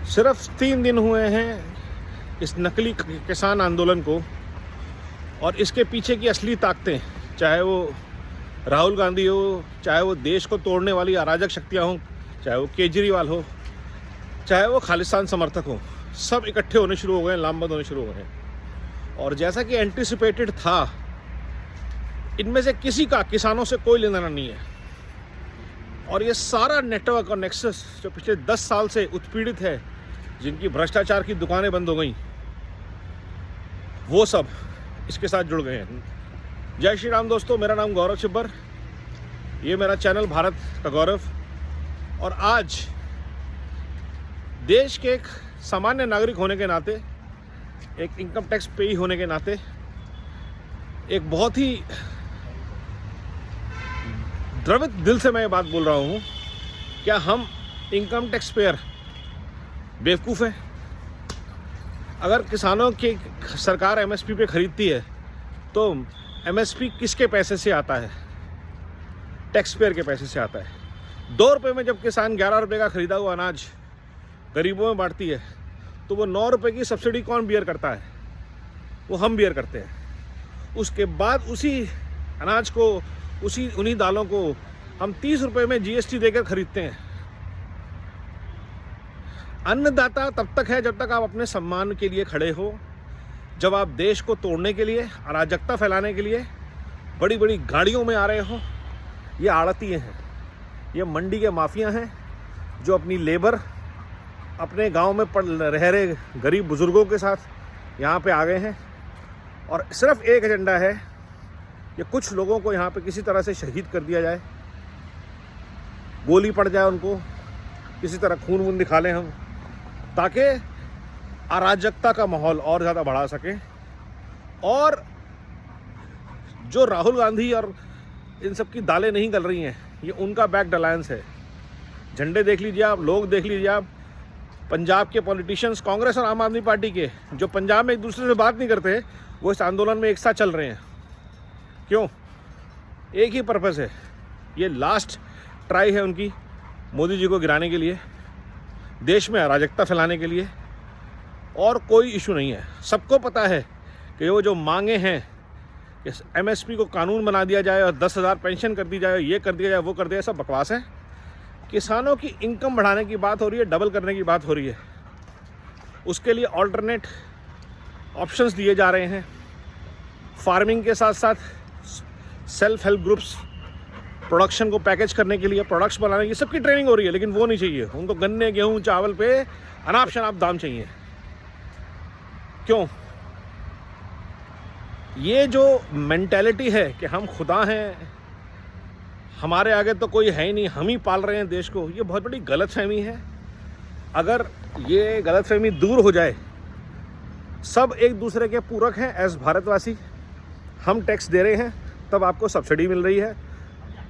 सिर्फ 3 दिन हुए हैं इस नकली किसान आंदोलन को, और इसके पीछे की असली ताकतें, चाहे वो राहुल गांधी हो, चाहे वो देश को तोड़ने वाली अराजक शक्तियां हों, चाहे वो केजरीवाल हो, चाहे वो खालिस्तान समर्थक हो, सब इकट्ठे होने शुरू हो गए हैं, लामबंद होने शुरू हो गए हैं। और जैसा कि एंटिसिपेटेड था, इनमें से किसी का किसानों से कोई लेना नहीं है। और ये सारा नेटवर्क और नेक्सस जो पिछले 10 साल से उत्पीड़ित है, जिनकी भ्रष्टाचार की दुकानें बंद हो गई, वो सब इसके साथ जुड़ गए हैं। जय श्री राम दोस्तों, मेरा नाम गौरव छिब्बर, ये मेरा चैनल भारत का गौरव। और आज देश के एक सामान्य नागरिक होने के नाते, एक इनकम टैक्स पेई होने के नाते, एक बहुत ही द्रवित दिल से मैं ये बात बोल रहा हूँ, क्या हम इनकम टैक्स पेयर बेवकूफ़ है? अगर किसानों की सरकार एमएसपी पे खरीदती है तो एमएसपी किसके पैसे से आता है? टैक्स पेयर के पैसे से आता है। 2 रुपये में जब किसान 11 रुपये का खरीदा हुआ अनाज गरीबों में बांटती है, तो वो 9 रुपये की सब्सिडी कौन बियर करता है? वो हम बियर करते हैं। उसके बाद उसी अनाज को, उन्हीं दालों को हम 30 रुपये में जीएसटी देकर खरीदते हैं। अन्नदाता तब तक है जब तक आप अपने सम्मान के लिए खड़े हो। जब आप देश को तोड़ने के लिए, अराजकता फैलाने के लिए बड़ी बड़ी गाड़ियों में आ रहे हो, ये आड़तिये हैं, ये मंडी के माफिया हैं जो अपनी लेबर अपने गांव में रह रहे गरीब बुजुर्गों के साथ यहाँ पे आ गए हैं। और सिर्फ एक एजेंडा है कि कुछ लोगों को यहाँ पे किसी तरह से शहीद कर दिया जाए, गोली पड़ जाए उनको, किसी तरह खून वून दिखा लें हम, ताकि अराजकता का माहौल और ज़्यादा बढ़ा सकें। और जो राहुल गांधी और इन सब की दालें नहीं गल रही हैं, ये उनका बैक्ड अलायंस है। झंडे देख लीजिए आप, लोग देख लीजिए आप, पंजाब के पॉलिटिशियंस, कांग्रेस और आम आदमी पार्टी के, जो पंजाब में एक दूसरे से बात नहीं करते, वो इस आंदोलन में एक साथ चल रहे हैं। क्यों? एक ही पर्पस है, ये लास्ट ट्राई है उनकी मोदी जी को गिराने के लिए, देश में अराजकता फैलाने के लिए, और कोई इशू नहीं है। सबको पता है कि वो जो मांगे हैं कि एमएसपी को कानून बना दिया जाए और 10,000 पेंशन कर दी जाए, ये कर दिया जाए, वो कर दिया जाए, सब बकवास है। किसानों की इनकम बढ़ाने की बात हो रही है, डबल करने की बात हो रही है। उसके लिए ऑल्टरनेट ऑप्शंस दिए जा रहे हैं। फार्मिंग के साथ साथ सेल्फ हेल्प ग्रुप्स प्रोडक्शन को पैकेज करने के लिए, प्रोडक्ट्स बनाने की, सबकी ट्रेनिंग हो रही है। लेकिन वो नहीं चाहिए उनको, गन्ने, गेहूं, चावल पे अनाप शनाप दाम चाहिए। क्यों? ये जो मेंटेलिटी है कि हम खुदा हैं, हमारे आगे तो कोई है ही नहीं, हम ही पाल रहे हैं देश को, ये बहुत बड़ी गलतफहमी है। अगर ये गलतफहमी दूर हो जाए, सब एक दूसरे के पूरक हैं। एज भारतवासी हम टैक्स दे रहे हैं, तब आपको सब्सिडी मिल रही है,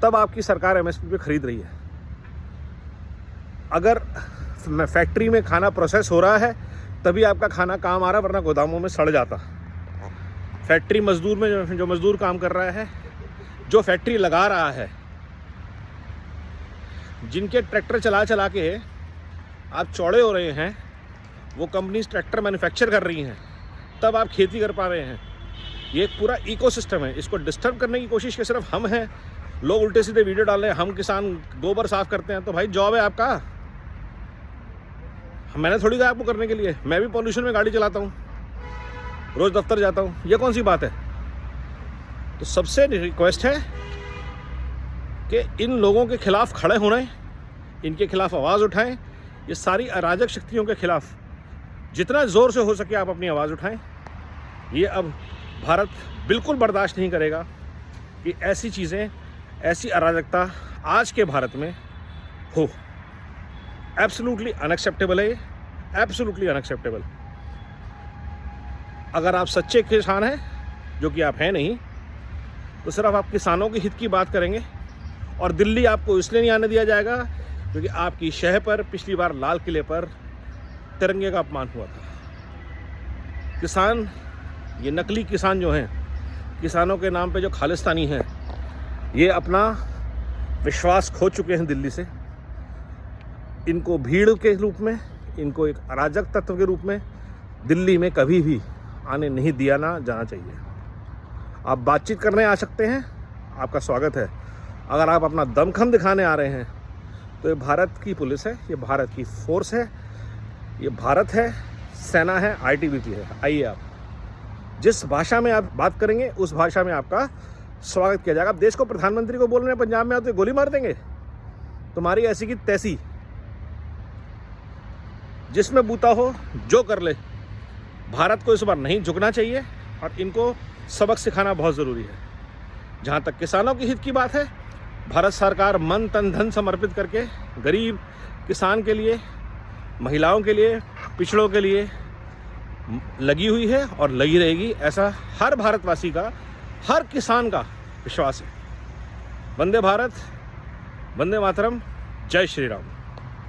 तब आपकी सरकार एमएसपी पे खरीद रही है। अगर फैक्ट्री में खाना प्रोसेस हो रहा है, तभी आपका खाना काम आ रहा है, वरना गोदामों में सड़ जाता। फैक्ट्री मजदूर में जो मजदूर काम कर रहा है, जो फैक्ट्री लगा रहा है, जिनके ट्रैक्टर चला चला के आप चौड़े हो रहे हैं, वो कंपनीज ट्रैक्टर मैन्युफैक्चर कर रही हैं, तब आप खेती कर पा रहे हैं। ये एक पूरा इकोसिस्टम है, इसको डिस्टर्ब करने की कोशिश के सिर्फ हम हैं। लोग उल्टे सीधे वीडियो डाल रहे हैं, हम किसान गोबर साफ करते हैं, तो भाई जॉब है आपका, मैंने थोड़ी कहा आपको करने के लिए। मैं भी पॉल्यूशन में गाड़ी चलाता हूँ, रोज दफ्तर जाता हूँ, ये कौन सी बात है? तो सबसे रिक्वेस्ट है कि इन लोगों के खिलाफ खड़े होने, इनके खिलाफ आवाज़ उठाएं। ये सारी अराजक शक्तियों के खिलाफ जितना ज़ोर से हो सके आप अपनी आवाज़ उठाएं। ये अब भारत बिल्कुल बर्दाश्त नहीं करेगा कि ऐसी चीज़ें, ऐसी अराजकता आज के भारत में हो। एब्सोल्युटली अनएक्सेप्टेबल है ये, एब्सोल्युटली अनएक्सेप्टेबल। अगर आप सच्चे किसान हैं, जो कि आप हैं नहीं, तो सिर्फ आप किसानों के हित की बात करेंगे। और दिल्ली आपको इसलिए नहीं आने दिया जाएगा क्योंकि आपकी शह पर पिछली बार लाल किले पर तिरंगे का अपमान हुआ था। किसान, ये नकली किसान जो हैं, किसानों के नाम पे जो खालिस्तानी हैं, ये अपना विश्वास खो चुके हैं दिल्ली से। इनको भीड़ के रूप में, इनको एक अराजक तत्व के रूप में दिल्ली में कभी भी आने नहीं दिया ना जाना चाहिए। आप बातचीत करने आ सकते हैं, आपका स्वागत है। अगर आप अपना दमखम दिखाने आ रहे हैं तो ये भारत की पुलिस है, ये भारत की फोर्स है, ये भारत है, सेना है, ITBP है। आइए, आप जिस भाषा में आप बात करेंगे उस भाषा में आपका स्वागत किया जाएगा। आप देश को प्रधानमंत्री को बोल रहे हैं पंजाब में, आओ तो गोली मार देंगे। तुम्हारी ऐसी की तैसी, जिसमें बूता हो जो कर ले। भारत को इस बार नहीं झुकना चाहिए और इनको सबक सिखाना बहुत ज़रूरी है। जहाँ तक किसानों के हित की बात है, भारत सरकार मन तन धन समर्पित करके गरीब किसान के लिए, महिलाओं के लिए, पिछड़ों के लिए लगी हुई है और लगी रहेगी, ऐसा हर भारतवासी का, हर किसान का विश्वास है। वंदे भारत, वंदे मातरम, जय श्री राम।